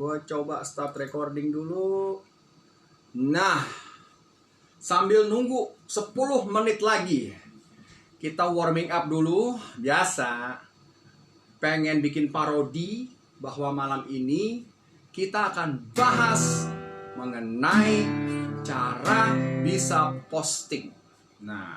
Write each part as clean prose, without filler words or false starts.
Gua coba start recording dulu. Nah, sambil nunggu 10 menit lagi, kita warming up dulu. Biasa, pengen bikin parodi bahwa malam ini kita akan bahas mengenai cara bisa posting. Nah,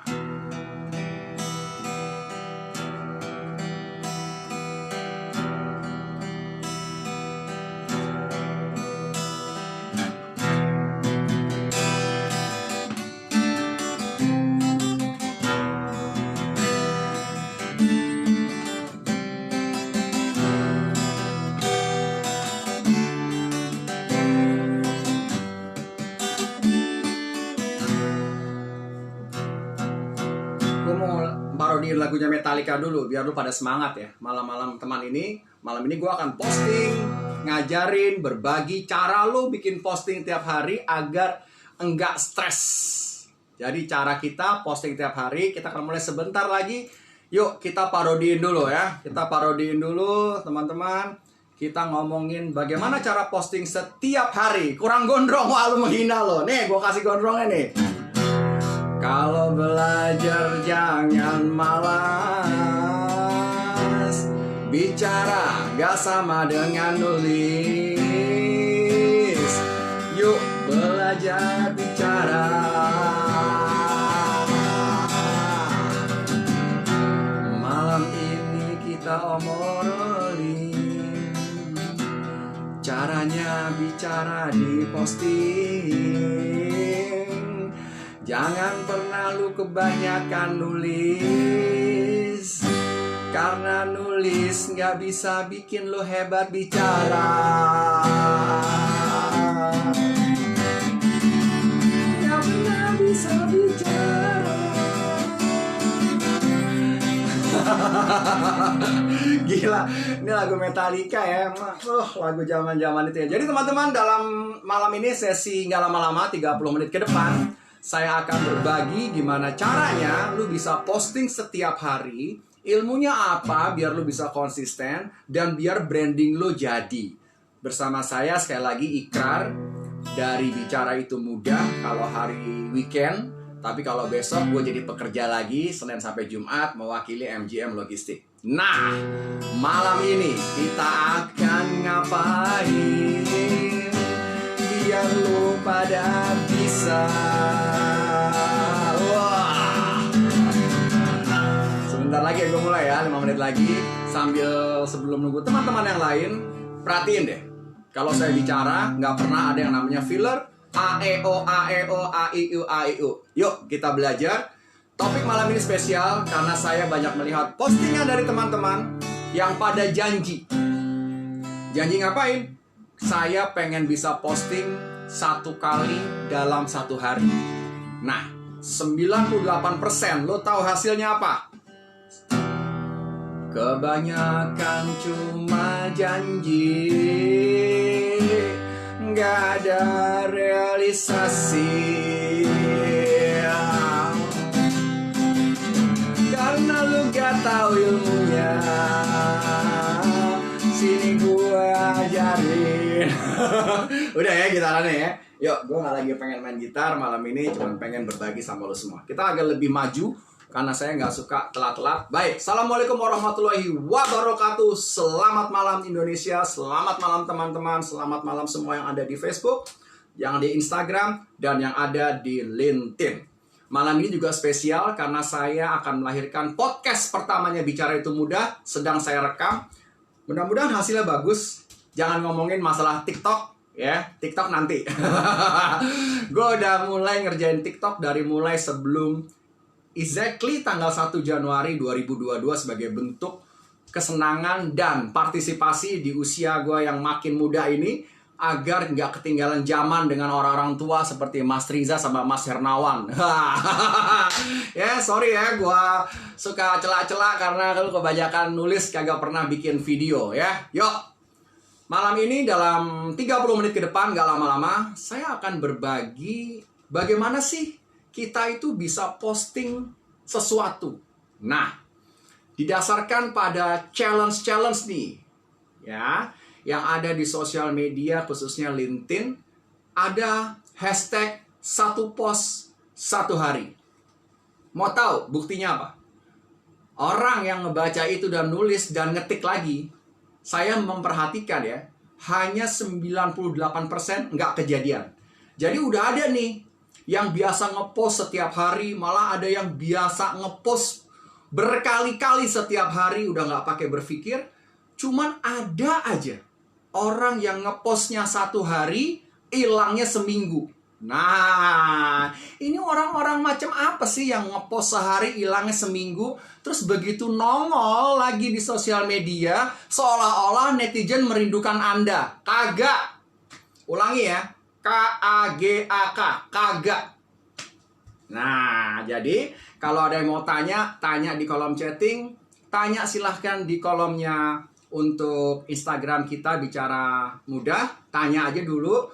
gue mau parodiin lagunya Metallica dulu biar lu pada semangat ya. Malam-malam malam ini gue akan posting, ngajarin, berbagi cara lu bikin posting tiap hari agar enggak stres. Jadi cara kita posting tiap hari, kita akan mulai sebentar lagi. Yuk kita parodiin dulu ya. Kita parodiin dulu teman-teman. Kita ngomongin bagaimana cara posting setiap hari. Kurang gondrong, wah lu menghina lo. Nih gue kasih gondrongnya nih. Kalau belajar jangan malas, bicara gak sama dengan nulis. Yuk belajar bicara. Malam ini kita omongin caranya bicara di posting. Jangan pernah lu kebanyakan nulis, karena nulis gak bisa bikin lu hebat bicara. Gak pernah bisa bicara. Gila, ini lagu Metallica ya. Lagu zaman-zaman itu ya. Jadi teman-teman, dalam malam ini sesi gak lama-lama, 30 menit ke depan, saya akan berbagi gimana caranya lu bisa posting setiap hari. Ilmunya apa biar lu bisa konsisten dan biar branding lu jadi. Bersama saya sekali lagi Ikrar dari Bicara Itu Mudah kalau hari weekend. Tapi kalau besok gue jadi pekerja lagi Senin sampai Jumat mewakili MGM Logistik. Nah, malam ini kita akan ngapain biar lu pada bisa. Wah. Sebentar lagi gue mulai ya, 5 menit lagi. Sebelum nunggu teman-teman yang lain, perhatiin deh. Kalau saya bicara, nggak pernah ada yang namanya filler. A, E, O, A, E, O, A, I, U, A, I, U. Yuk, kita belajar. Topik malam ini spesial karena saya banyak melihat postingan dari teman-teman yang pada janji. Janji ngapain? Saya pengen bisa posting 1 kali dalam 1 hari. Nah, 98% lo tahu hasilnya apa? Kebanyakan cuma janji, nggak ada realisasi. Karena lo gak tahu ilmunya, sini gue ajarin. Udah ya gitarannya ya. Yuk, gue gak lagi pengen main gitar malam ini, cuma pengen berbagi sama lo semua. Kita agak lebih maju karena saya gak suka telat-telat. Baik, assalamualaikum warahmatullahi wabarakatuh. Selamat malam Indonesia, selamat malam teman-teman, selamat malam semua yang ada di Facebook, yang di Instagram, dan yang ada di LinkedIn. Malam ini juga spesial karena saya akan melahirkan podcast pertamanya Bicara Itu Mudah, sedang saya rekam. Mudah-mudahan hasilnya bagus. Jangan ngomongin masalah TikTok ya, TikTok nanti. Gue udah mulai ngerjain TikTok dari mulai sebelum exactly tanggal 1 Januari 2022 sebagai bentuk kesenangan dan partisipasi di usia gue yang makin muda ini agar nggak ketinggalan zaman dengan orang-orang tua seperti Mas Riza sama Mas Hernawan. Ya sorry ya, gue suka celak-celak karena kalau kebanyakan nulis kagak pernah bikin video ya. Yuk, malam ini dalam 30 menit ke depan, gak lama-lama, saya akan berbagi bagaimana sih kita itu bisa posting sesuatu. Nah, didasarkan pada challenge nih. Ya, yang ada di sosial media, khususnya LinkedIn, ada hashtag 1 post 1 hari. Mau tahu buktinya apa? Orang yang ngebaca itu dan nulis dan ngetik lagi, saya memperhatikan ya, hanya 98% nggak kejadian. Jadi udah ada nih yang biasa ngepost setiap hari, malah ada yang biasa ngepost berkali-kali setiap hari, udah nggak pakai berpikir. Cuman ada aja orang yang ngepostnya 1 hari, hilangnya seminggu. Nah, ini orang-orang macam apa sih yang ngepost sehari, hilangnya seminggu, terus begitu nongol lagi di sosial media, seolah-olah netizen merindukan Anda. Kagak. Ulangi ya, K-A-G-A-K, kagak. Nah, jadi kalau ada yang mau tanya, tanya di kolom chatting, tanya silahkan di kolomnya untuk Instagram kita Bicara Mudah, tanya aja dulu.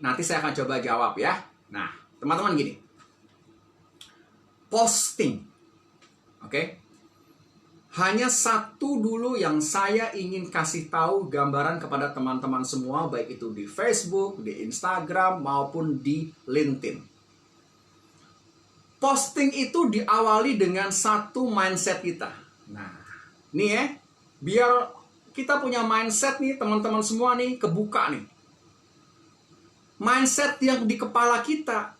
Nanti saya akan coba jawab ya. Nah, teman-teman gini. Posting. Oke. Hanya satu dulu yang saya ingin kasih tahu gambaran kepada teman-teman semua, baik itu di Facebook, di Instagram, maupun di LinkedIn. Posting itu diawali dengan satu mindset kita. Nah, nih ya. Biar kita punya mindset nih, teman-teman semua nih, kebuka nih. Mindset yang di kepala kita,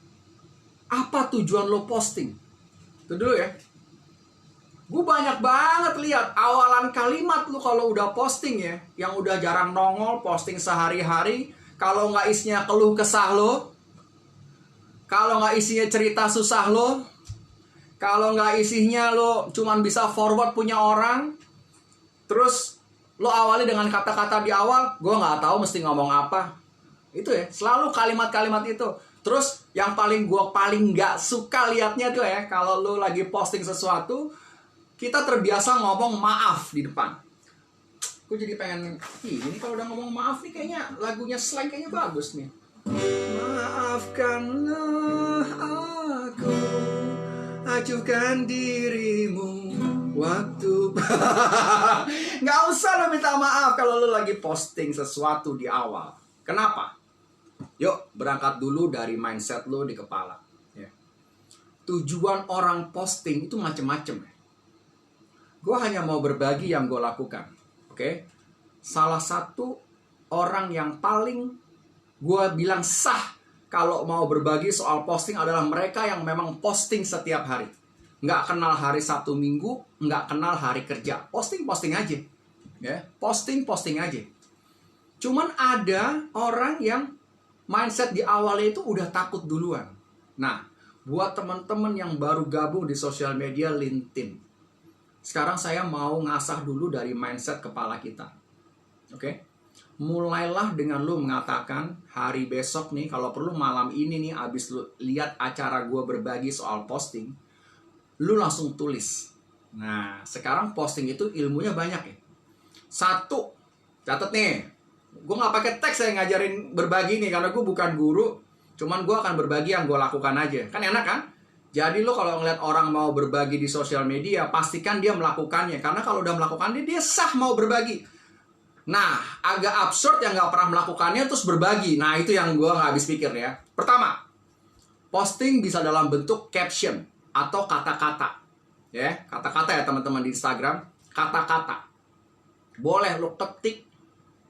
apa tujuan lo posting? Itu dulu ya. Gue banyak banget lihat awalan kalimat lo kalau udah posting ya, yang udah jarang nongol, posting sehari-hari, kalau nggak isinya keluh kesah lo, kalau nggak isinya cerita susah lo, kalau nggak isinya lo cuman bisa forward punya orang, terus lo awali dengan kata-kata di awal, gue nggak tahu mesti ngomong apa. Itu ya, selalu kalimat-kalimat itu. Terus yang gue paling nggak suka liatnya tuh ya, kalau lu lagi posting sesuatu, kita terbiasa ngomong maaf di depan. Gue jadi pengen, ini kalau udah ngomong maaf nih kayaknya lagunya slang kayaknya bagus nih. Maafkanlah aku, acuhkan dirimu waktu. Nggak usah lo minta maaf kalau lo lagi posting sesuatu di awal. Kenapa? Yuk, berangkat dulu dari mindset lo di kepala. Ya. Tujuan orang posting itu macem-macem. Gue hanya mau berbagi yang gue lakukan. Oke? Salah satu orang yang paling gue bilang sah kalau mau berbagi soal posting adalah mereka yang memang posting setiap hari. Nggak kenal hari Sabtu Minggu, nggak kenal hari kerja. Posting aja. Ya, posting aja. Cuman ada orang yang mindset di awalnya itu udah takut duluan. Nah, buat teman-teman yang baru gabung di sosial media LinkedIn, sekarang saya mau ngasah dulu dari mindset kepala kita. Oke? Mulailah dengan lu mengatakan, hari besok nih, kalau perlu malam ini nih, abis lu lihat acara gue berbagi soal posting, lu langsung tulis. Nah, sekarang posting itu ilmunya banyak ya. 1, catat nih. Gue gak pakai teks saya ngajarin berbagi nih, karena gue bukan guru. Cuman gue akan berbagi yang gue lakukan aja. Kan enak kan? Jadi lo kalau ngeliat orang mau berbagi di sosial media, pastikan dia melakukannya. Karena kalau udah melakukannya, dia sah mau berbagi. Nah, agak absurd yang gak pernah melakukannya terus berbagi. Nah, itu yang gue gak habis pikir ya. Pertama, posting bisa dalam bentuk caption atau kata-kata. Ya, kata-kata ya teman-teman di Instagram. Kata-kata. Boleh lo ketik,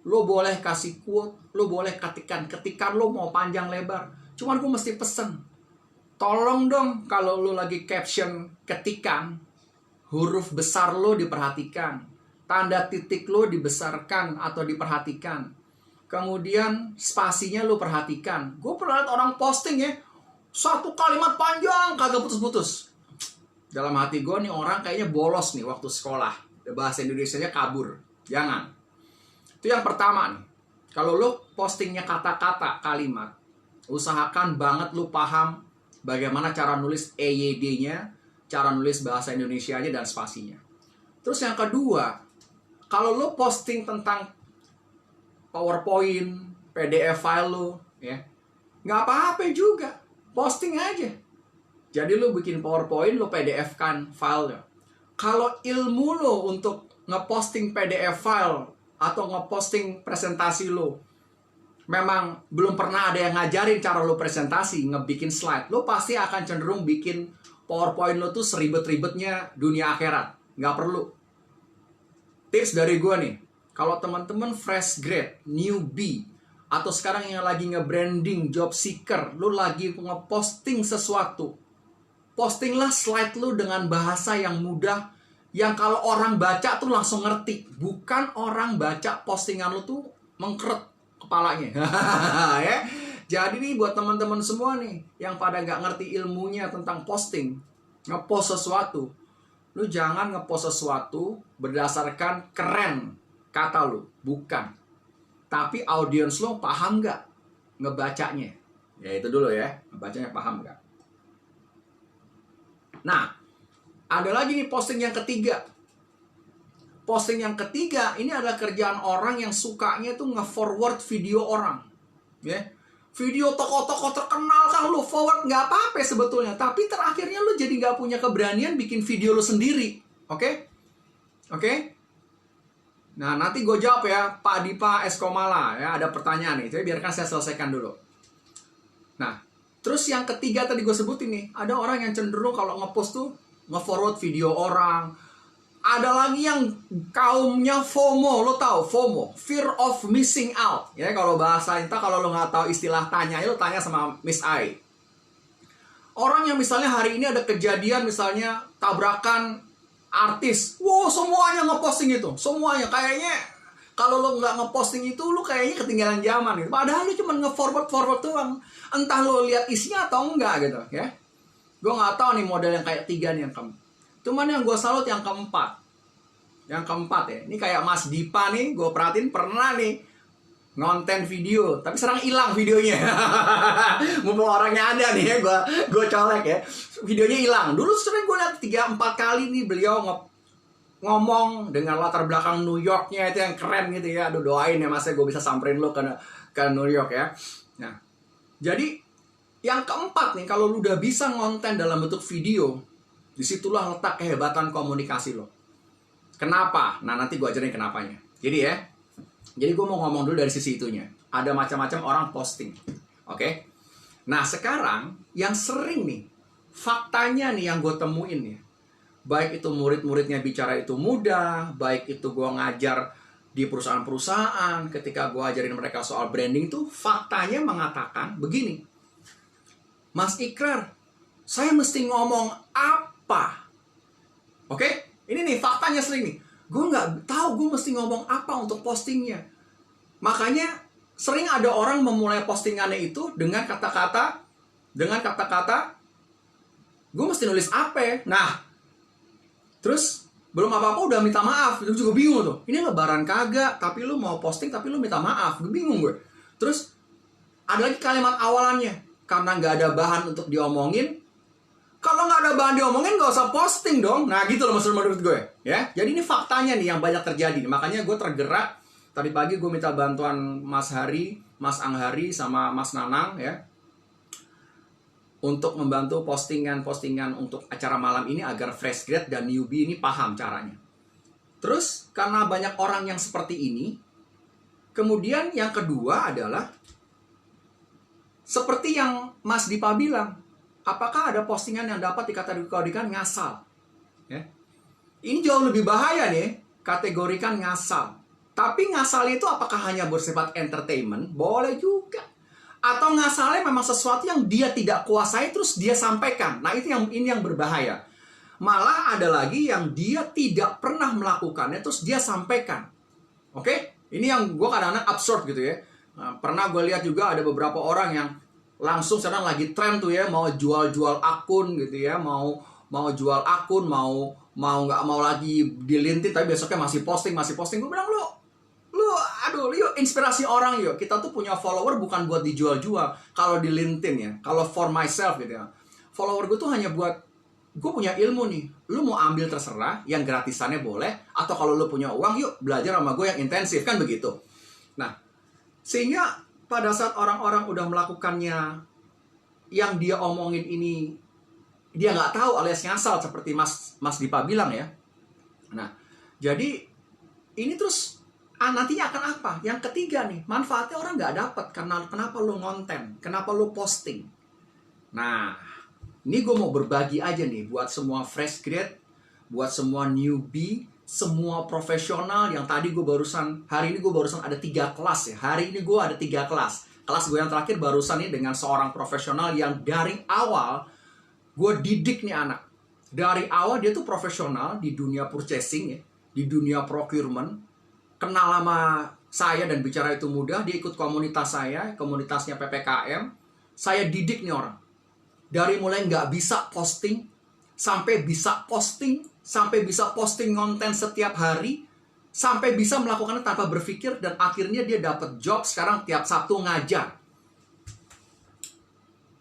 lo boleh kasih quote, lo boleh ketikan lo mau panjang lebar. Cuman gue mesti pesen, tolong dong kalau lo lagi caption ketikan, huruf besar lo diperhatikan, tanda titik lo dibesarkan atau diperhatikan, kemudian spasinya lo perhatikan. Gue pernah lihat orang posting ya, 1 kalimat panjang kagak putus-putus. Dalam hati gue nih orang kayaknya bolos nih waktu sekolah, bahasa Indonesianya kabur. Jangan. Itu yang pertama nih. Kalau lo postingnya kata-kata, kalimat, usahakan banget lo paham bagaimana cara nulis EYD-nya, cara nulis bahasa Indonesianya dan spasinya. Terus yang kedua, kalau lo posting tentang PowerPoint, PDF file lo, ya, nggak apa-apa juga, posting aja. Jadi lo bikin PowerPoint, lo PDF-kan file-nya. Kalau ilmu lo untuk ngeposting PDF file atau ngeposting presentasi lo, memang belum pernah ada yang ngajarin cara lo presentasi, ngebikin slide, lo pasti akan cenderung bikin PowerPoint lo tuh seribet-ribetnya dunia akhirat. Nggak perlu. Tips dari gue nih, kalau teman-teman fresh grade, newbie, atau sekarang yang lagi nge-branding, job seeker, lo lagi ngeposting sesuatu, postinglah slide lo dengan bahasa yang mudah, yang kalau orang baca tuh langsung ngerti. Bukan orang baca postingan lo tuh mengkeret kepalanya. Ya. Jadi nih buat teman-teman semua nih yang pada nggak ngerti ilmunya tentang posting, ngepost sesuatu, lu jangan ngepost sesuatu berdasarkan keren kata lu, bukan. Tapi audiens lo paham nggak ngebacanya? Ya itu dulu ya, ngebacanya paham nggak? Nah, ada lagi nih posting yang ketiga. Posting yang ketiga ini adalah kerjaan orang yang sukanya tuh nge-forward video orang, ya. Video tokoh-tokoh terkenal kan lu forward nggak apa-apa sebetulnya, tapi terakhirnya lu jadi nggak punya keberanian bikin video lu sendiri, oke? Oke? Nah nanti gue jawab ya, Pak Dipa Eskomala ya, ada pertanyaan nih, jadi biarkan saya selesaikan dulu. Nah, terus yang ketiga tadi gue sebutin nih, ada orang yang cenderung kalau ngepost tuh nge-forward video orang. Ada lagi yang kaumnya FOMO, lo tahu FOMO, fear of missing out. Ya kalau bahasa kita, kalau lo nggak tahu istilah tanya, lo tanya sama Miss Ai. Orang yang misalnya hari ini ada kejadian misalnya tabrakan artis, wow semuanya ngeposting itu, semuanya kayaknya kalau lo nggak ngeposting itu, lo kayaknya ketinggalan zaman gitu. Padahal lo cuma nge-forward doang. Entah lo lihat isinya atau enggak gitu, ya. Gue nggak tahu nih model yang kayak tiga nih yang cuman yang gue salut yang keempat. Yang keempat ya, ini kayak Mas Dipa nih, gue perhatiin pernah nih ngonten video, tapi sekarang hilang videonya. Mumpung orangnya ada nih ya, gue colek ya. Videonya hilang. Dulu sering gue lihat 3-4 kali nih beliau ngomong dengan latar belakang New Yorknya itu yang keren gitu ya. Aduh doain ya mas, gue bisa samperin lo ke New York ya. Nah, jadi yang keempat nih, kalau lu udah bisa ngonten dalam bentuk video, disitulah letak kehebatan komunikasi lo. Kenapa? Nah nanti gue ajarin kenapanya. Jadi gue mau ngomong dulu dari sisi itunya. Ada macam-macam orang posting, oke? Nah sekarang yang sering nih, faktanya nih yang gue temuin nih, baik itu murid-muridnya bicara itu mudah, baik itu gue ngajar di perusahaan-perusahaan, ketika gue ajarin mereka soal branding tuh, faktanya mengatakan begini, Mas Ikrar, saya mesti ngomong apa? Oke? Ini nih faktanya sering nih. Gue nggak tahu gue mesti ngomong apa untuk postingnya. Makanya sering ada orang memulai postingannya itu dengan kata-kata, gue mesti nulis apa? Nah, terus belum apa-apa udah minta maaf. Itu juga bingung tuh. Ini lebaran kagak, tapi lu mau posting tapi lu minta maaf. Gue bingung gue. Terus ada lagi kalimat awalannya, karena nggak ada bahan untuk diomongin. Kalau nggak ada bahan diomongin, nggak usah posting dong. Nah gitu loh menurut gue ya. Jadi ini faktanya nih yang banyak terjadi. Makanya gue tergerak. Tadi pagi gue minta bantuan Mas Hari, Mas Anghari, sama Mas Nanang ya, untuk membantu postingan-postingan untuk acara malam ini agar fresh grade dan newbie ini paham caranya. Terus karena banyak orang yang seperti ini, kemudian yang kedua adalah seperti yang Mas Dipa bilang, apakah ada postingan yang dapat dikategorikan ngasal? Ya. Ini jauh lebih bahaya nih, kategorikan ngasal. Tapi ngasalnya itu apakah hanya bersifat entertainment? Boleh juga. Atau ngasalnya memang sesuatu yang dia tidak kuasai terus dia sampaikan. Nah ini yang berbahaya. Malah ada lagi yang dia tidak pernah melakukannya terus dia sampaikan. Oke? Ini yang gue kadang-kadang absurd gitu ya. Nah, pernah gue lihat juga ada beberapa orang yang langsung sekarang lagi tren tuh ya, mau jual-jual akun gitu ya, mau jual akun, mau nggak mau lagi di LinkedIn tapi besoknya masih posting. Gue bilang lu yuk inspirasi orang yuk. Kita tuh punya follower bukan buat dijual-jual. Kalau di LinkedIn ya, kalau for myself gitu ya, follower gue tuh hanya buat gue punya ilmu nih. Lu mau ambil terserah, yang gratisannya boleh, atau kalau lu punya uang yuk belajar sama gue yang intensif, kan begitu. Nah, sehingga pada saat orang-orang udah melakukannya, yang dia omongin ini dia nggak tahu alias ngasal seperti Mas Dipa bilang ya. Nah, jadi ini terus nantinya akan apa? Yang ketiga nih, manfaatnya orang nggak dapat karena kenapa lu ngonten, kenapa lu posting. Nah, ini gue mau berbagi aja nih buat semua fresh grade, buat semua newbie, semua profesional yang tadi hari ini gue barusan ada 3 kelas ya. Hari ini gue ada 3 kelas. Kelas gue yang terakhir barusan ini dengan seorang profesional yang dari awal gue didik nih anak. Dari awal dia tuh profesional di dunia purchasing ya, di dunia procurement. Kenal sama saya dan bicara itu mudah, dia ikut komunitas saya, komunitasnya PPKM. Saya didik nih orang. Dari mulai nggak bisa posting, sampai bisa posting, sampai bisa posting konten setiap hari, sampai bisa melakukannya tanpa berpikir, dan akhirnya dia dapat job sekarang tiap Sabtu ngajar.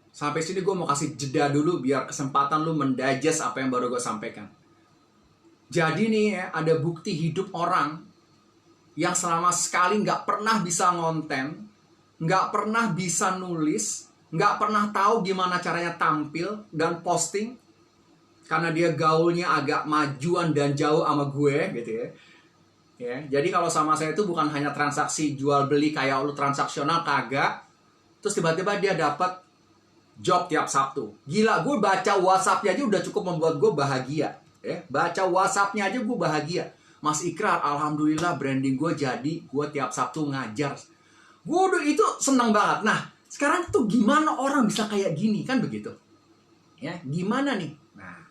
Sampai sini gue mau kasih jeda dulu biar kesempatan lu mendigest apa yang baru gue sampaikan. Jadi nih ya, ada bukti hidup orang yang selama sekali nggak pernah bisa ngonten, nggak pernah bisa nulis, nggak pernah tahu gimana caranya tampil dan posting, karena dia gaulnya agak majuan dan jauh sama gue gitu ya. Jadi kalau sama saya itu bukan hanya transaksi jual beli kayak lu transaksional, kagak. Terus tiba-tiba dia dapat job tiap Sabtu. Gila, gue baca WhatsApp-nya aja udah cukup membuat gue bahagia. Baca WhatsApp-nya aja gue bahagia. Mas Ikrar, alhamdulillah branding gue jadi, gue tiap Sabtu ngajar. Gue udah itu seneng banget. Nah, sekarang tuh gimana orang bisa kayak gini, kan begitu? Ya, gimana nih? Nah,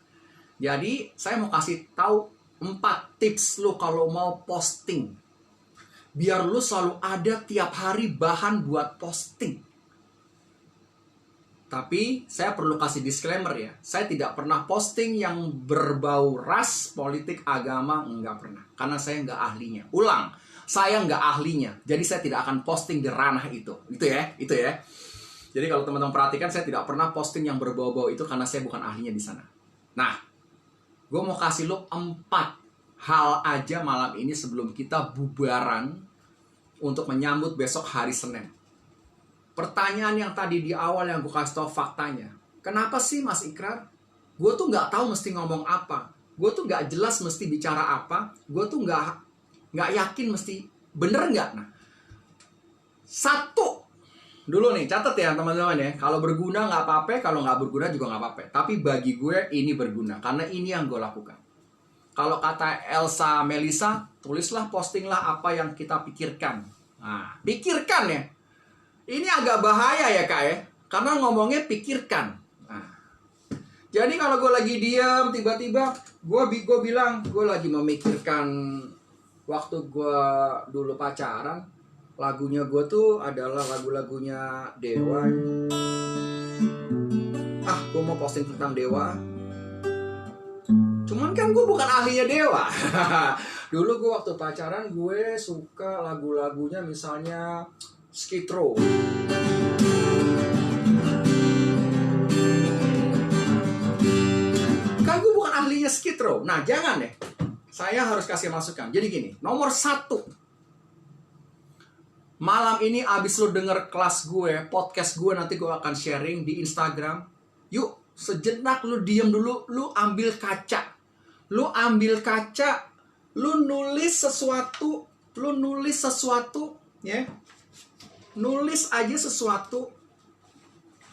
jadi saya mau kasih tahu 4 tips lu kalau mau posting. Biar lu selalu ada tiap hari bahan buat posting. Tapi saya perlu kasih disclaimer ya, saya tidak pernah posting yang berbau ras, politik, agama, enggak pernah. Karena saya enggak ahlinya. Ulang, saya enggak ahlinya. Jadi saya tidak akan posting di ranah itu. Itu ya. Jadi kalau teman-teman perhatikan, saya tidak pernah posting yang berbau-bau itu karena saya bukan ahlinya di sana. Nah, gue mau kasih lo 4 hal aja malam ini sebelum kita bubaran untuk menyambut besok hari Senin. Pertanyaan yang tadi di awal yang gue kasih tau faktanya. Kenapa sih Mas Ikrar? Gue tuh nggak tahu mesti ngomong apa. Gue tuh nggak jelas mesti bicara apa. Gue tuh nggak yakin mesti bener nggak. Nah, 1 dulu nih, catat ya teman-teman ya. Kalau berguna nggak apa-apa, kalau nggak berguna juga nggak apa-apa. Tapi bagi gue ini berguna karena ini yang gue lakukan. Kalau kata Elsa Melisa, tulislah, postinglah apa yang kita pikirkan. Nah, pikirkan ya. Ini agak bahaya ya kak ya, karena ngomongnya pikirkan. Nah, jadi kalau gue lagi diam, tiba-tiba gue bilang gue lagi memikirkan waktu gue dulu pacaran, lagunya gue tuh adalah lagu-lagunya Dewa. Gue mau posting tentang Dewa. Cuman kan gue bukan ahlinya Dewa. Dulu gue waktu pacaran gue suka lagu-lagunya misalnya Skid Row. Kan gue bukan ahlinya Skid Row. Nah jangan deh, saya harus kasih masukan. Jadi gini, nomor 1, malam ini abis lu denger kelas gue, podcast gue, nanti gue akan sharing di Instagram. Yuk sejenak lu diem dulu, lu ambil kaca. Lu nulis sesuatu ya. Nulis aja sesuatu.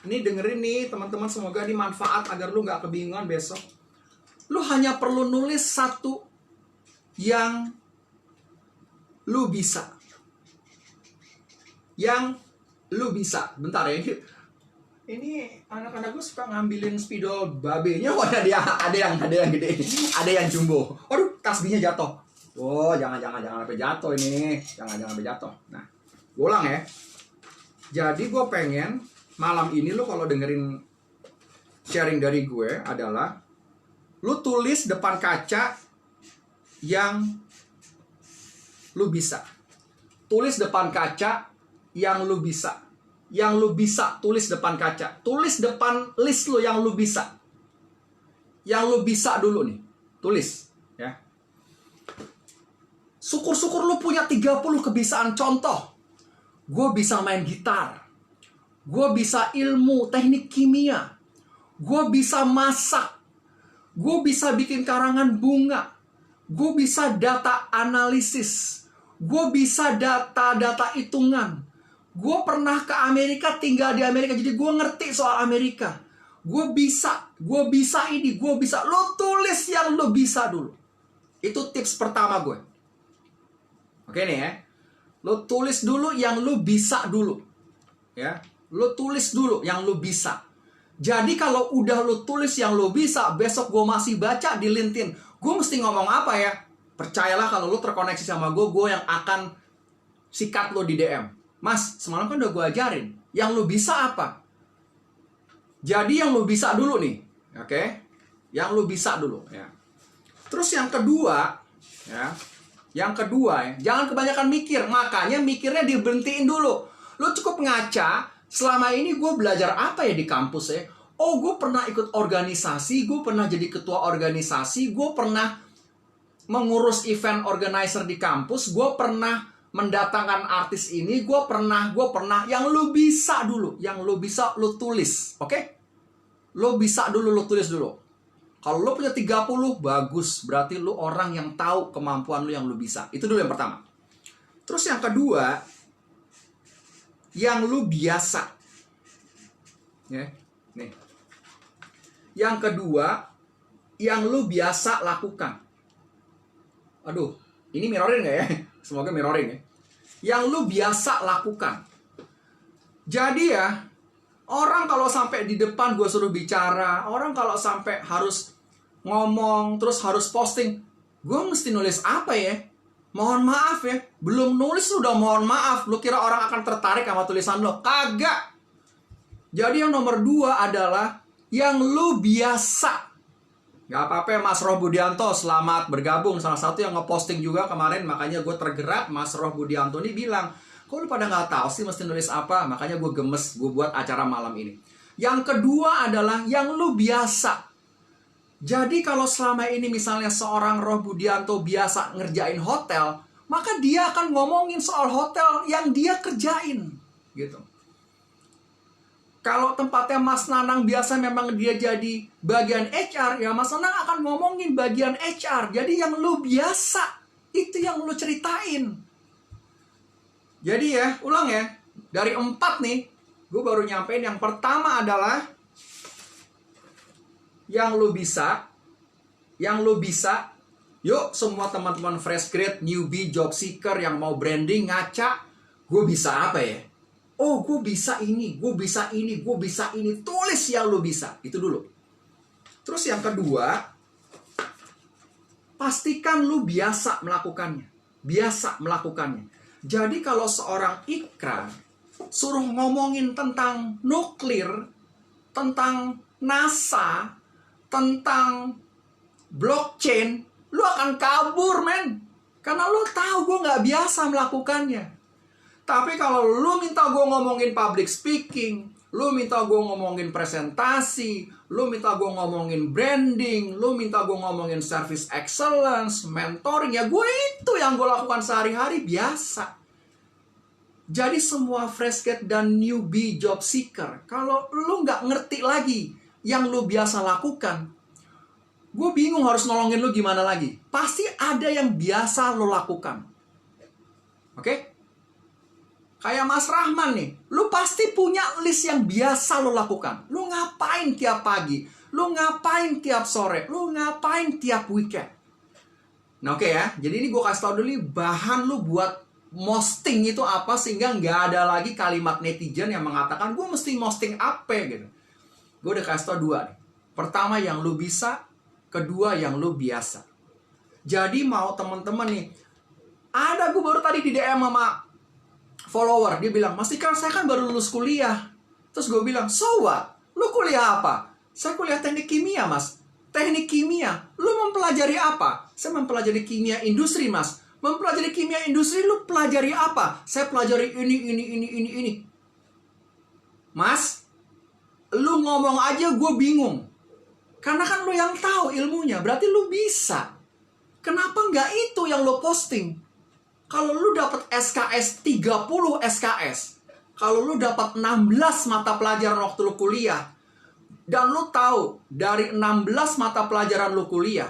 Ini dengerin nih teman-teman, semoga ini manfaat agar lu gak kebingungan besok. Lu hanya perlu nulis 1 yang lu bisa. Bentar ya. Ini anak-anak gue suka ngambilin spidol babenya. Wah, ada yang gede, ada yang jumbo. Aduh, tasbihnya jatuh. Oh, jangan sampai jatuh ini. Jangan sampai jatuh. Nah, gue ulang ya. Jadi gue pengen malam ini lu kalau dengerin sharing dari gue adalah lu tulis depan kaca yang lu bisa. Tulis depan kaca yang lu bisa. Yang lu bisa tulis depan kaca. Tulis depan list lu yang lu bisa. Yang lu bisa dulu nih. Tulis ya. Syukur-syukur lu punya 30 kebiasaan. Contoh, gue bisa main gitar, gue bisa ilmu teknik kimia, gue bisa masak, gue bisa bikin karangan bunga, gue bisa data analisis, Gue bisa data-data hitungan. Gue pernah ke Amerika, tinggal di Amerika, jadi gue ngerti soal Amerika. Gue bisa ini, gue bisa. Lo tulis yang lo bisa dulu. Itu tips pertama gue. Oke nih ya. Lo tulis dulu yang lo bisa dulu. Ya, lo tulis dulu yang lo bisa. Jadi kalau udah lo tulis yang lo bisa, besok gue masih baca di LinkedIn, gue mesti ngomong apa ya? Percayalah kalau lo terkoneksi sama gue yang akan sikat lo di DM. Mas, semalam kan udah gue ajarin. Yang lo bisa apa? Jadi yang lo bisa dulu nih. Oke? Yang lo bisa dulu ya. Terus yang kedua, ya. Yang kedua ya, jangan kebanyakan mikir. Makanya mikirnya diberhentiin dulu. Lo cukup ngaca, selama ini gue belajar apa ya di kampus ya? Oh, gue pernah ikut organisasi, gue pernah jadi ketua organisasi, gue pernah mengurus event organizer di kampus, gue pernah mendatangkan artis ini, gue pernah. Yang lo bisa dulu, yang lo bisa lo tulis, oke? Lo bisa dulu, lo tulis dulu. Kalau lo punya 30, bagus. Berarti lo orang yang tahu kemampuan lo yang lo bisa. Itu dulu yang pertama. Terus yang kedua, yang lo biasa. Ya, nih. Yang kedua, yang lo biasa lakukan. Aduh, ini mirroring gak ya? Semoga mirroring ya. Yang lo biasa lakukan. Jadi ya, orang kalau sampai di depan gue suruh bicara, orang kalau sampai harus ngomong, terus harus posting, gue mesti nulis apa ya? Mohon maaf ya, belum nulis udah mohon maaf. Lu kira orang akan tertarik sama tulisan lo? Kagak. Jadi yang nomor 2 adalah yang lu biasa. Gak apa-apa ya, Mas Roh Budianto, selamat bergabung. Salah satu yang ngeposting juga kemarin, makanya gue tergerak. Mas Roh Budianto ini bilang, kok lu pada gak tahu sih mesti nulis apa? Makanya gue gemes, gue buat acara malam ini. Yang kedua adalah yang lu biasa. Jadi kalau selama ini misalnya seorang Roh Budianto biasa ngerjain hotel, maka dia akan ngomongin soal hotel yang dia kerjain, gitu. Kalau tempatnya Mas Nanang biasa memang dia jadi bagian HR, ya Mas Nanang akan ngomongin bagian HR. Jadi yang lu biasa, itu yang lu ceritain. Jadi ya, ulang ya. Dari 4 nih, gue baru nyampein yang pertama adalah yang lu bisa. Yang lu bisa. Yuk semua teman-teman fresh grade, newbie, job seeker yang mau branding, ngaca. Gue bisa apa ya? Oh, gue bisa ini, gue bisa ini, gue bisa ini. Tulis yang lu bisa. Itu dulu. Terus yang kedua, pastikan lu biasa melakukannya. Biasa melakukannya. Jadi kalau seorang ikrar suruh ngomongin tentang nuklir, tentang NASA, tentang blockchain, lu akan kabur, men. Karena lu tahu gue nggak biasa melakukannya. Tapi kalau lu minta gue ngomongin public speaking, lu minta gue ngomongin presentasi, lu minta gue ngomongin branding, lu minta gue ngomongin service excellence, mentoring, ya gue itu yang gue lakukan sehari-hari biasa. Jadi semua fresh grad dan newbie job seeker, kalau lu nggak ngerti lagi yang lu biasa lakukan, gue bingung harus nolongin lu gimana lagi. Pasti ada yang biasa lu lakukan. Oke? Kayak Mas Rahman nih, lu pasti punya list yang biasa lu lakukan. Lu ngapain tiap pagi? Lu ngapain tiap sore? Lu ngapain tiap weekend? Nah oke ya, jadi ini gue kasih tau dulu nih, bahan lu buat posting itu apa, sehingga nggak ada lagi kalimat netizen yang mengatakan gue mesti posting apa gitu. Gue udah kasih tau 2 nih. Pertama yang lu bisa, kedua yang lu biasa. Jadi mau temen-temen nih, ada gue baru tadi di DM sama follower, dia bilang, Mas Ikrar, saya kan baru lulus kuliah. Terus gue bilang, so what? Lu kuliah apa? Saya kuliah teknik kimia, Mas. Teknik kimia? Lu mempelajari apa? Saya mempelajari kimia industri, Mas. Mempelajari kimia industri, lu pelajari apa? Saya pelajari ini. Mas, lu ngomong aja gue bingung. Karena kan lu yang tahu ilmunya, berarti lu bisa. Kenapa nggak itu yang lu posting? Kalau lu dapat SKS 30 SKS, kalau lu dapat 16 mata pelajaran waktu lu kuliah, dan lu tahu dari 16 mata pelajaran lu kuliah,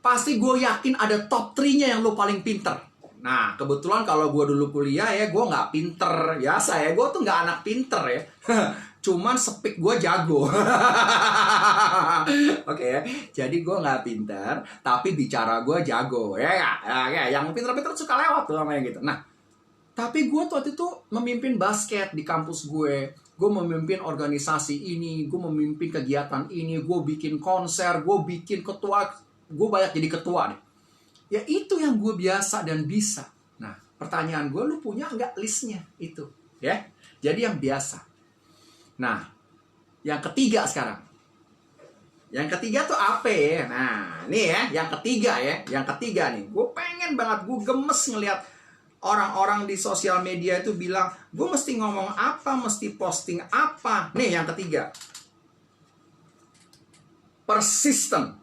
pasti gue yakin ada top 3-nya yang lu paling pinter. Nah, kebetulan kalau gue dulu kuliah ya, gue nggak pinter. Biasa ya, gue tuh nggak anak pinter ya. Cuman speak gue jago. Oke ya, jadi gue nggak pinter, tapi bicara gue jago. Ya, ya, yang pinter-pinter suka lewat tuh namanya gitu. Nah, tapi gue tuh waktu itu memimpin basket di kampus gue. Gue memimpin organisasi ini, gue memimpin kegiatan ini, gue bikin konser, gue bikin ketua, gue banyak jadi ketua nih. Ya itu yang gue biasa dan bisa. Nah, pertanyaan gue, lu punya nggak listnya itu? Ya, jadi yang biasa. Nah, yang ketiga sekarang. Yang ketiga tuh apa ya? Nah, nih ya, yang ketiga ya. Yang ketiga nih, gue pengen banget, gue gemes ngeliat orang-orang di sosial media itu bilang, gue mesti ngomong apa, mesti posting apa. Nih yang ketiga. Persistent.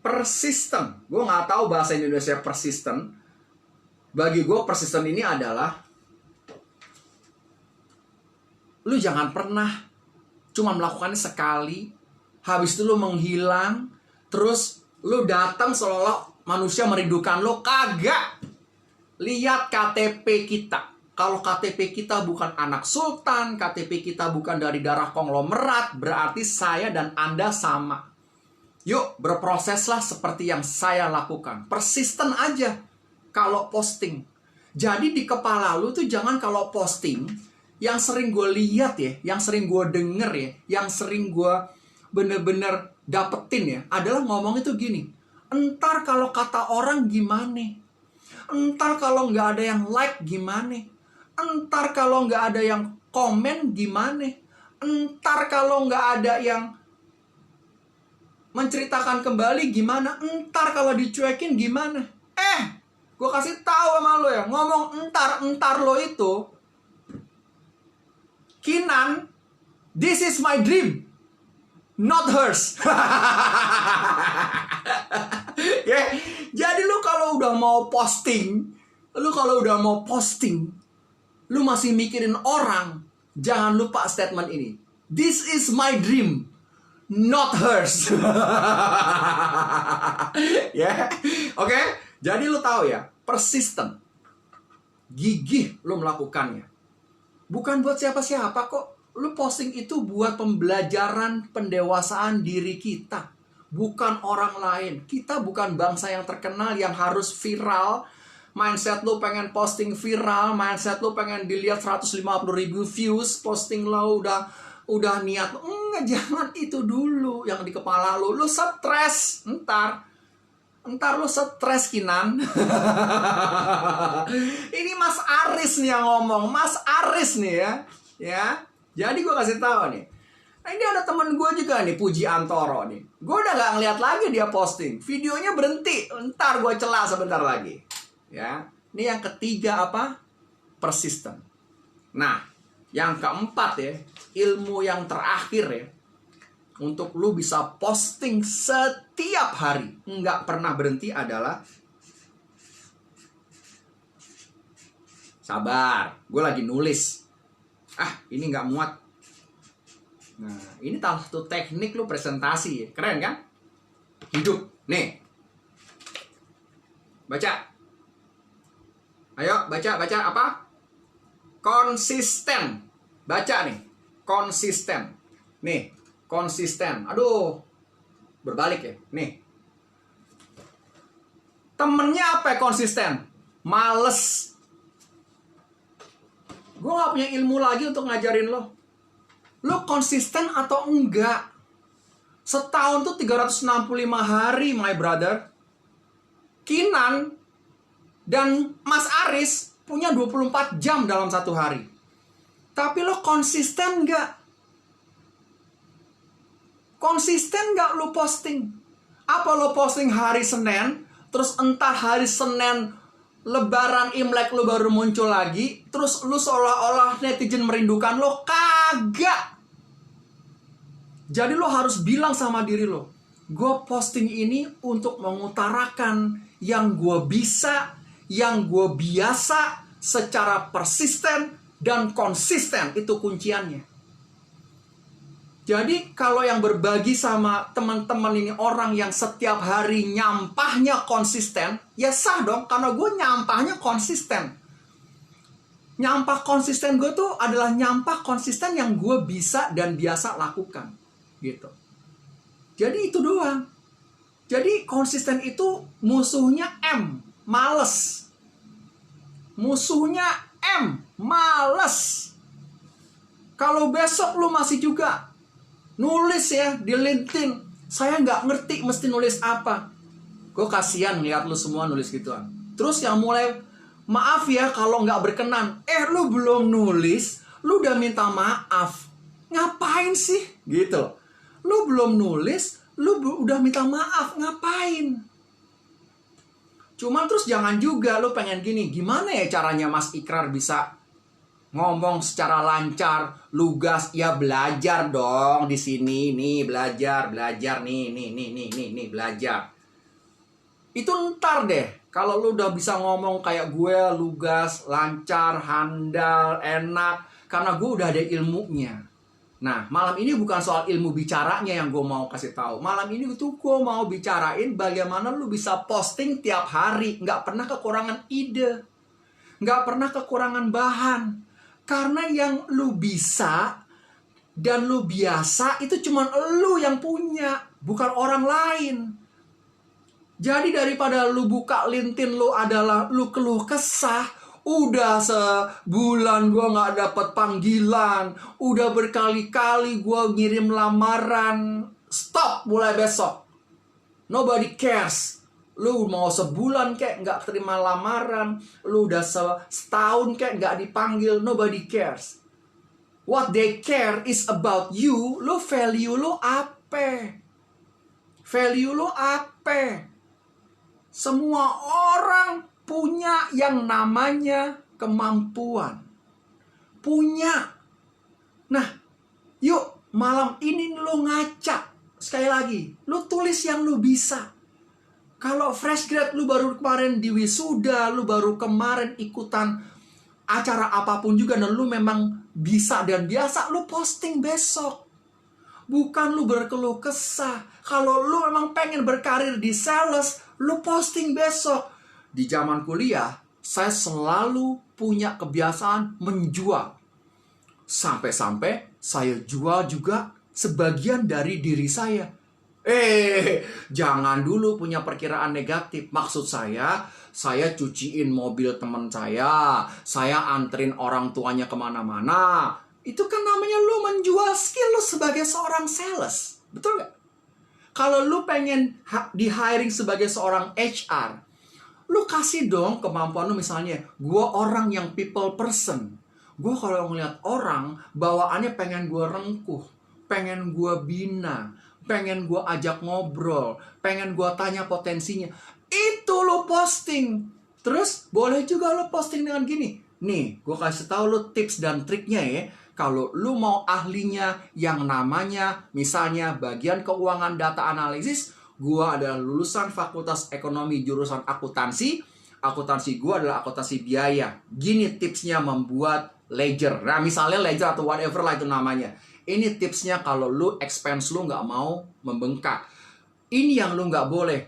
Persistent. Gue nggak tahu bahasa Indonesia persistent. Bagi gue persistent ini adalah lu jangan pernah cuma melakukannya sekali, habis itu lu menghilang, terus lu datang seolah-olah manusia merindukan lo. Kagak. Lihat KTP kita. Kalau KTP kita bukan anak sultan, KTP kita bukan dari darah konglomerat, berarti saya dan Anda sama. Yuk, berproseslah seperti yang saya lakukan. Persisten aja kalau posting. Jadi di kepala lu tuh jangan kalau posting, yang sering gue lihat ya, yang sering gue denger ya, yang sering gue bener-bener dapetin ya, adalah ngomong itu gini, entar kalau kata orang gimana? Entar kalau nggak ada yang like gimana? Entar kalau nggak ada yang komen gimana? Entar kalau nggak ada yang menceritakan kembali gimana? Entar kalau dicuekin gimana? Gue kasih tahu sama lo ya, ngomong entar lo itu, Kinan, this is my dream, not hers. Ya, jadi lu kalau udah mau posting, lu masih mikirin orang, jangan lupa statement ini. This is my dream, not hers. Ya, oke. Jadi lu tahu ya, persisten, gigih lu melakukannya. Bukan buat siapa-siapa kok. Lu posting itu buat pembelajaran pendewasaan diri kita, bukan orang lain. Kita bukan bangsa yang terkenal yang harus viral. Mindset lu pengen posting viral, mindset lu pengen dilihat 150.000 views, posting lo udah niat. Enggak, jangan itu dulu yang di kepala lu. Lu stres, Ntar lu stres, Kinan. Ini Mas Aris nih yang ngomong. Mas Aris nih ya. Jadi gue kasih tahu nih. Nah, ini ada temen gue juga nih, Puji Antoro nih. Gue udah gak ngeliat lagi dia posting. Videonya berhenti. Ntar gue celah sebentar lagi. Ya. Ini yang ketiga apa? Persisten. Nah, yang keempat ya, ilmu yang terakhir ya, untuk lu bisa posting setiap hari, nggak pernah berhenti adalah sabar. Gue lagi nulis. Ini nggak muat. Nah, ini salah satu teknik lu presentasi ya. Keren kan? Hidup. Nih. Baca. Ayo, baca apa? Konsisten. Baca nih. Konsisten. Nih. Konsisten. Aduh. Berbalik ya. Nih. Temennya apa ya konsisten? Males. Gue gak punya ilmu lagi untuk ngajarin lo. Lo konsisten atau enggak? Setahun tuh 365 hari, my brother. Kinan dan Mas Aris punya 24 jam dalam satu hari. Tapi lo konsisten enggak? Konsisten gak lu posting? Apa lo posting hari Senin, terus entar hari Senin Lebaran Imlek lu baru muncul lagi, terus lu seolah-olah netizen merindukan lo? Kagak. Jadi lo harus bilang sama diri lo, gue posting ini untuk mengutarakan yang gue bisa, yang gue biasa, secara persisten dan konsisten. Itu kunciannya. Jadi kalau yang berbagi sama teman-teman ini orang yang setiap hari nyampahnya konsisten, ya sah dong, karena gue nyampahnya konsisten. Nyampah konsisten gue tuh adalah nyampah konsisten yang gue bisa dan biasa lakukan, gitu. Jadi itu doang. Jadi konsisten itu musuhnya M, males. Musuhnya M, males. Kalau besok lu masih juga nulis ya di LinkedIn, saya nggak ngerti mesti nulis apa. Gue kasihan lihat lu semua nulis gituan. Terus yang mulai, maaf ya kalau nggak berkenan. Lu belum nulis, lu udah minta maaf. Ngapain sih? Gitu. Lu belum nulis, lu udah minta maaf. Ngapain? Cuman terus jangan juga lu pengen gini. Gimana ya caranya Mas Ikrar bisa ngomong secara lancar, lugas? Ya belajar dong di sini nih, belajar nih, belajar. Itu ntar deh. Kalau lu udah bisa ngomong kayak gue, lugas, lancar, handal, enak, karena gue udah ada ilmunya. Nah, malam ini bukan soal ilmu bicaranya yang gue mau kasih tahu. Malam ini tuh gue mau bicarain bagaimana lu bisa posting tiap hari, nggak pernah kekurangan ide, nggak pernah kekurangan bahan. Karena yang lu bisa dan lu biasa itu cuma lu yang punya, bukan orang lain. Jadi daripada lu buka LinkedIn lu adalah lu keluh kesah, udah sebulan gua nggak dapet panggilan, udah berkali-kali gua ngirim lamaran, stop mulai besok. Nobody cares. Lu mau sebulan kek nggak terima lamaran, lu udah setahun kek nggak dipanggil, nobody cares. What they care is about you. Lu value lu apa? Value lu apa? Semua orang punya yang namanya kemampuan. Punya. Nah, yuk malam ini lu ngaca. Sekali lagi, lu tulis yang lu bisa. Kalau fresh grad lu baru kemarin di wisuda, lu baru kemarin ikutan acara apapun juga dan lu memang bisa dan biasa, lu posting besok. Bukan lu berkeluh kesah. Kalau lu memang pengen berkarir di sales, lu posting besok. Di zaman kuliah, saya selalu punya kebiasaan menjual. Sampai-sampai saya jual juga sebagian dari diri saya. Jangan dulu punya perkiraan negatif. Maksud saya cuciin mobil teman saya anterin orang tuanya kemana-mana. Itu kan namanya lu menjual skill lu sebagai seorang sales. Betul nggak? Kalau lu pengen di hiring sebagai seorang HR, lu kasih dong kemampuan lu. Misalnya, gue orang yang people person. Gue kalau ngeliat orang, bawaannya pengen gue rengkuh, pengen gue bina, pengen gue ajak ngobrol, pengen gue tanya potensinya. Itu lo posting. Terus boleh juga lo posting dengan gini. Nih, gue kasih tahu lo tips dan triknya ya. Kalau lo mau ahlinya yang namanya misalnya bagian keuangan data analisis, gue adalah lulusan Fakultas Ekonomi jurusan akuntansi. Akuntansi gue adalah akuntansi biaya. Gini tipsnya membuat ledger. Nah, misalnya ledger atau whatever lah itu namanya. Ini tipsnya kalau lu expense lu nggak mau membengkak. Ini yang lu nggak boleh.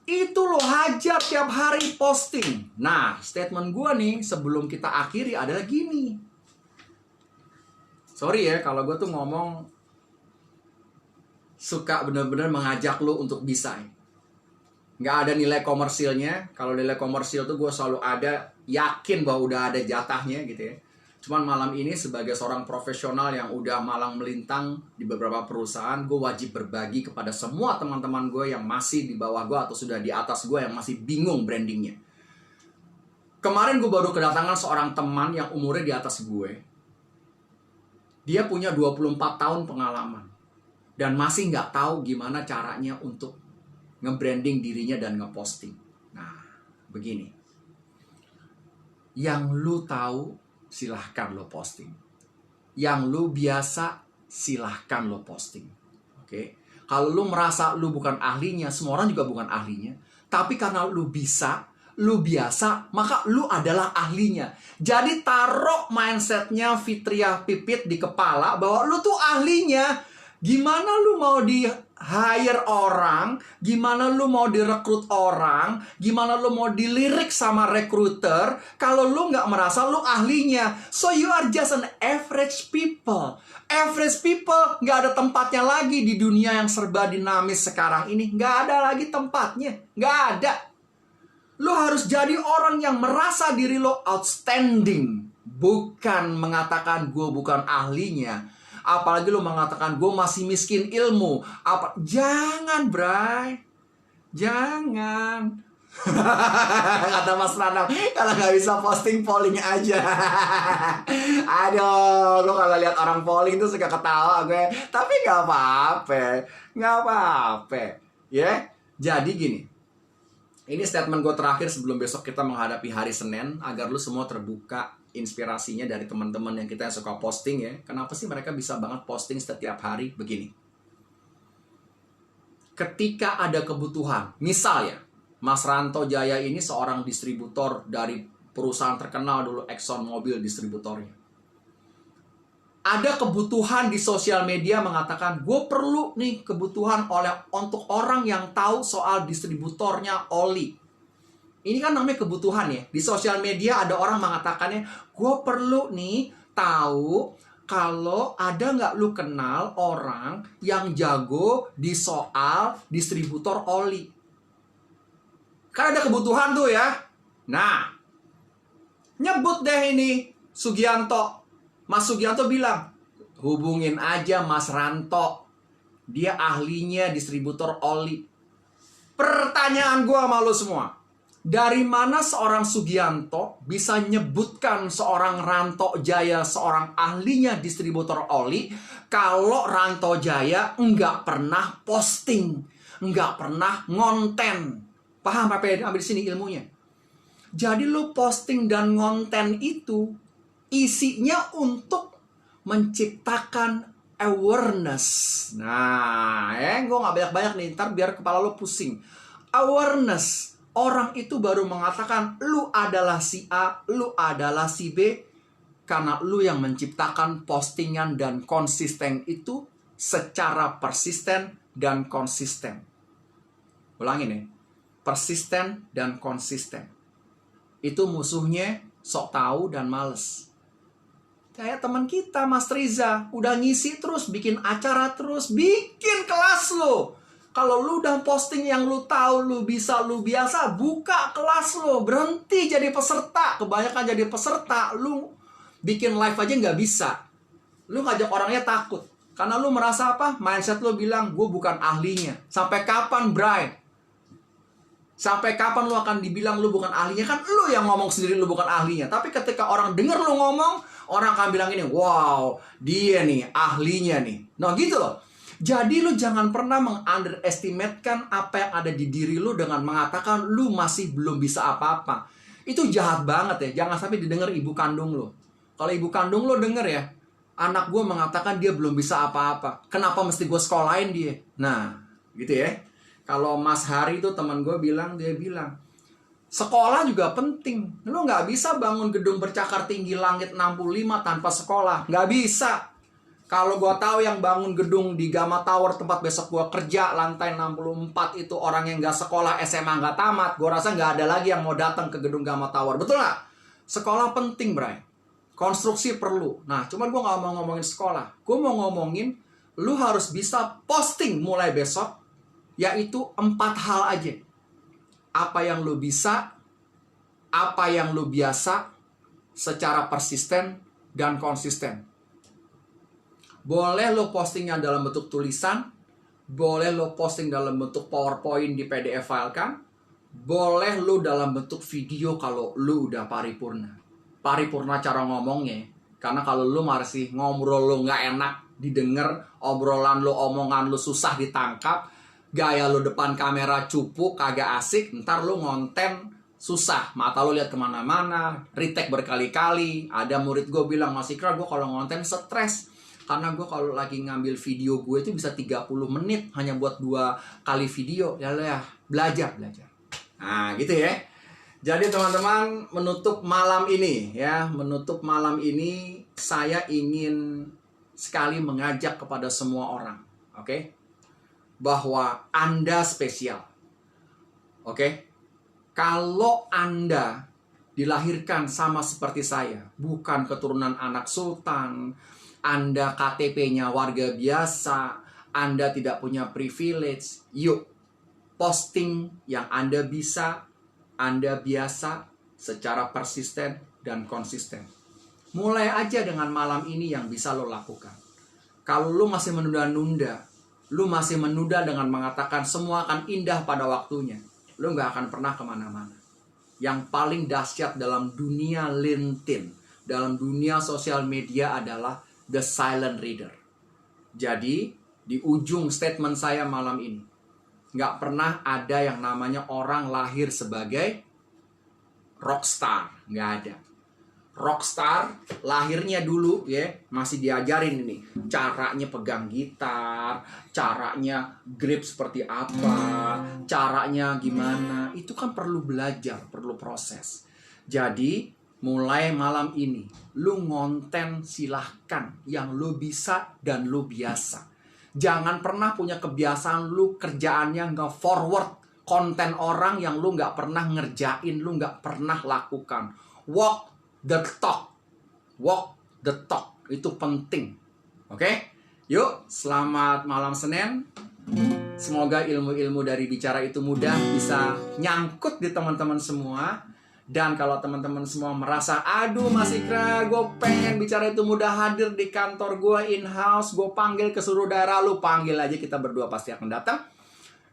Itu lu hajar tiap hari posting. Nah, statement gue nih sebelum kita akhiri adalah gini. Sorry ya kalau gue tuh ngomong suka bener-bener mengajak lu untuk bisa. Nggak ada nilai komersilnya. Kalau nilai komersil tuh gue selalu ada, yakin bahwa udah ada jatahnya gitu ya. Cuman malam ini sebagai seorang profesional yang udah malang melintang di beberapa perusahaan, gue wajib berbagi kepada semua teman-teman gue yang masih di bawah gue atau sudah di atas gue yang masih bingung brandingnya. Kemarin gue baru kedatangan seorang teman yang umurnya di atas gue. Dia punya 24 tahun pengalaman. Dan masih nggak tahu gimana caranya untuk nge-branding dirinya dan nge-posting. Nah, begini. Yang lu tahu, silahkan lo posting. Yang lu biasa, silahkan lo posting. Oke? Kalau lu merasa lu bukan ahlinya, semua orang juga bukan ahlinya. Tapi karena lu bisa, lu biasa, maka lu adalah ahlinya. Jadi taruh mindsetnya Fitriah Pipit di kepala bahwa lu tuh ahlinya. Gimana lu mau di hire orang, gimana lu mau direkrut orang, gimana lu mau dilirik sama recruiter kalau lu nggak merasa lu ahlinya. So you are just an average people. Average people nggak ada tempatnya lagi di dunia yang serba dinamis sekarang ini. Nggak ada lagi tempatnya, nggak ada. Lu harus jadi orang yang merasa diri lo outstanding, bukan mengatakan gue bukan ahlinya. Apalagi lu mengatakan gue masih miskin ilmu. Jangan, Bray. Jangan. Kata Mas Ranam, kalau nggak bisa posting polling aja. Aduh, gue kalau lihat orang polling tuh suka ketawa gue. Tapi nggak apa-apa. Nggak apa-apa. Ya, jadi gini. Ini statement gue terakhir sebelum besok kita menghadapi hari Senin. Agar lu semua terbuka inspirasinya dari teman-teman yang kita yang suka posting ya. Kenapa sih mereka bisa banget posting setiap hari begini? Ketika ada kebutuhan, misal ya, Mas Ranto Jaya ini seorang distributor dari perusahaan terkenal dulu, Exxon Mobil distributornya. Ada kebutuhan di sosial media mengatakan, gue perlu nih kebutuhan untuk orang yang tahu soal distributornya oli. Ini kan namanya kebutuhan ya. Di sosial media ada orang mengatakannya, gue perlu nih tahu kalau ada nggak lu kenal orang yang jago di soal distributor oli. Kan ada kebutuhan tuh ya. Nah, nyebut deh ini Sugianto. Mas Sugianto bilang, hubungin aja Mas Ranto. Dia ahlinya distributor oli. Pertanyaan gue sama lu semua. Dari mana seorang Sugianto bisa nyebutkan seorang Ranto Jaya, seorang ahlinya distributor oli, kalau Ranto Jaya nggak pernah posting, nggak pernah ngonten. Paham apa yang ambil di sini ilmunya? Jadi lu posting dan ngonten itu isinya untuk menciptakan awareness. Nah, gue nggak banyak-banyak nih, ntar biar kepala lu pusing. Awareness. Orang itu baru mengatakan lu adalah si A, lu adalah si B, karena lu yang menciptakan postingan dan konsisten itu secara persisten dan konsisten. Ulangin ya, persisten dan konsisten. Itu musuhnya sok tahu dan males. Kayak teman kita Mas Riza, udah ngisi terus, bikin acara terus, bikin kelas lo. Kalau lu udah posting yang lu tahu, lu bisa, lu biasa, buka kelas lu. Berhenti jadi peserta. Kebanyakan jadi peserta, lu bikin live aja nggak bisa. Lu ngajak orangnya takut. Karena lu merasa apa? Mindset lu bilang, gue bukan ahlinya. Sampai kapan, Bray? Sampai kapan lu akan dibilang lu bukan ahlinya? Kan lu yang ngomong sendiri lu bukan ahlinya. Tapi ketika orang denger lu ngomong, orang akan bilang ini, wow, dia nih ahlinya nih. Nah gitu loh. Jadi lu jangan pernah meng-underestimatekan apa yang ada di diri lu dengan mengatakan lu masih belum bisa apa-apa. Itu jahat banget ya. Jangan sampai didengar ibu kandung lu. Kalau ibu kandung lu denger ya, anak gue mengatakan dia belum bisa apa-apa. Kenapa mesti gue sekolahin dia? Nah, gitu ya. Kalau Mas Hari itu teman gue bilang, dia bilang, sekolah juga penting. Lu nggak bisa bangun gedung bercakar tinggi langit 65 tanpa sekolah. Nggak bisa. Kalau gue tahu yang bangun gedung di Gamma Tower tempat besok gue kerja lantai 64 itu orang yang nggak sekolah SMA nggak tamat, gue rasa nggak ada lagi yang mau datang ke gedung Gamma Tower. Betul nggak? Sekolah penting, Bray. Konstruksi perlu. Nah, cuman gue nggak mau ngomongin sekolah. Gue mau ngomongin lu harus bisa posting mulai besok, yaitu 4 hal aja. Apa yang lu bisa, apa yang lu biasa, secara persisten dan konsisten. Boleh lo postingnya dalam bentuk tulisan, boleh lo posting dalam bentuk PowerPoint di PDF file kan, boleh lo dalam bentuk video kalau lo udah paripurna. Paripurna cara ngomongnya, karena kalau lo masih ngobrol lo nggak enak didengar, obrolan lo, omongan lo susah ditangkap, gaya lo depan kamera cupu, kagak asik, ntar lo ngonten susah, mata lo lihat kemana-mana, retake berkali-kali. Ada murid gue bilang, Mas Ikra, gue kalau ngonten stres. Karena gue kalau lagi ngambil video gue itu bisa 30 menit hanya buat 2 kali video. Ya belajar. Nah gitu ya. Jadi teman-teman, menutup malam ini saya ingin sekali mengajak kepada semua orang. Oke? Bahwa Anda spesial. Oke? Kalau Anda dilahirkan sama seperti saya, bukan keturunan anak sultan, Anda KTP-nya warga biasa, Anda tidak punya privilege, yuk posting yang Anda bisa, Anda biasa secara persisten dan konsisten. Mulai aja dengan malam ini yang bisa lo lakukan. Kalau lo masih menunda-nunda, lo masih menunda dengan mengatakan semua akan indah pada waktunya, lo nggak akan pernah kemana-mana. Yang paling dahsyat dalam dunia LinkedIn, dalam dunia sosial media adalah the silent reader. Jadi, di ujung statement saya malam ini, nggak pernah ada yang namanya orang lahir sebagai rockstar. Nggak ada. Rockstar lahirnya dulu ya masih diajarin ini caranya pegang gitar, caranya grip seperti apa, caranya gimana. Itu kan perlu belajar, perlu proses. Jadi mulai malam ini lu ngonten silahkan yang lu bisa dan lu biasa. Jangan pernah punya kebiasaan lu kerjaannya nge-forward konten orang yang lu nggak pernah ngerjain, lu nggak pernah lakukan. Walk the talk. Walk the talk. Itu penting. Oke? Yuk, selamat malam Senin. Semoga ilmu-ilmu dari Bicara Itu Mudah bisa nyangkut di teman-teman semua. Dan kalau teman-teman semua merasa, aduh Mas Ikra, gue pengen Bicara Itu Mudah hadir di kantor gue in-house, gue panggil ke seluruh daerah, lu panggil aja, kita berdua pasti akan datang.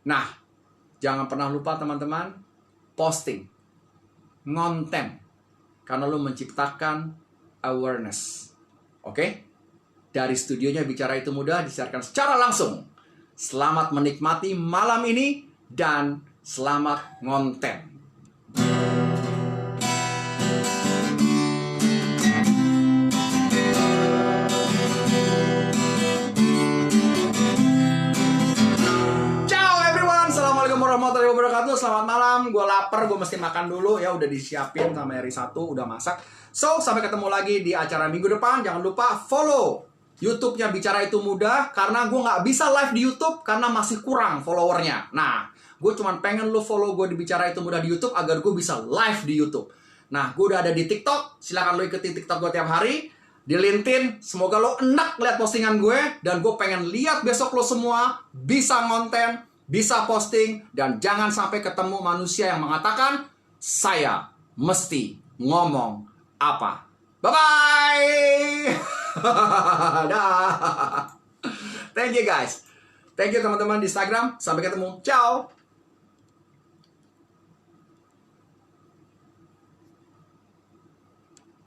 Nah, jangan pernah lupa teman-teman, posting, ngonten. Karena lu menciptakan awareness. Oke? Dari studionya Bicara Itu Mudah disiarkan secara langsung. Selamat menikmati malam ini dan selamat ngonten. Warahmatullahi wabarakatuh. Selamat malam, gue lapar, gue mesti makan dulu ya, udah disiapin sama hari satu, udah masak. So, sampai ketemu lagi di acara minggu depan. Jangan lupa follow YouTube-nya Bicara Itu Mudah, karena gue nggak bisa live di YouTube karena masih kurang followernya. Nah, gue cuman pengen lo follow gue di Bicara Itu Mudah di YouTube agar gue bisa live di YouTube. Nah, gue udah ada di TikTok, silakan lo ikuti TikTok gue tiap hari. Di LinkedIn, semoga lo enak lihat postingan gue, dan gue pengen lihat besok lo semua bisa ngonten, bisa posting, dan jangan sampai ketemu manusia yang mengatakan saya mesti ngomong apa. Bye-bye. Dah. Thank you guys. Thank you teman-teman di Instagram. Sampai ketemu. Ciao.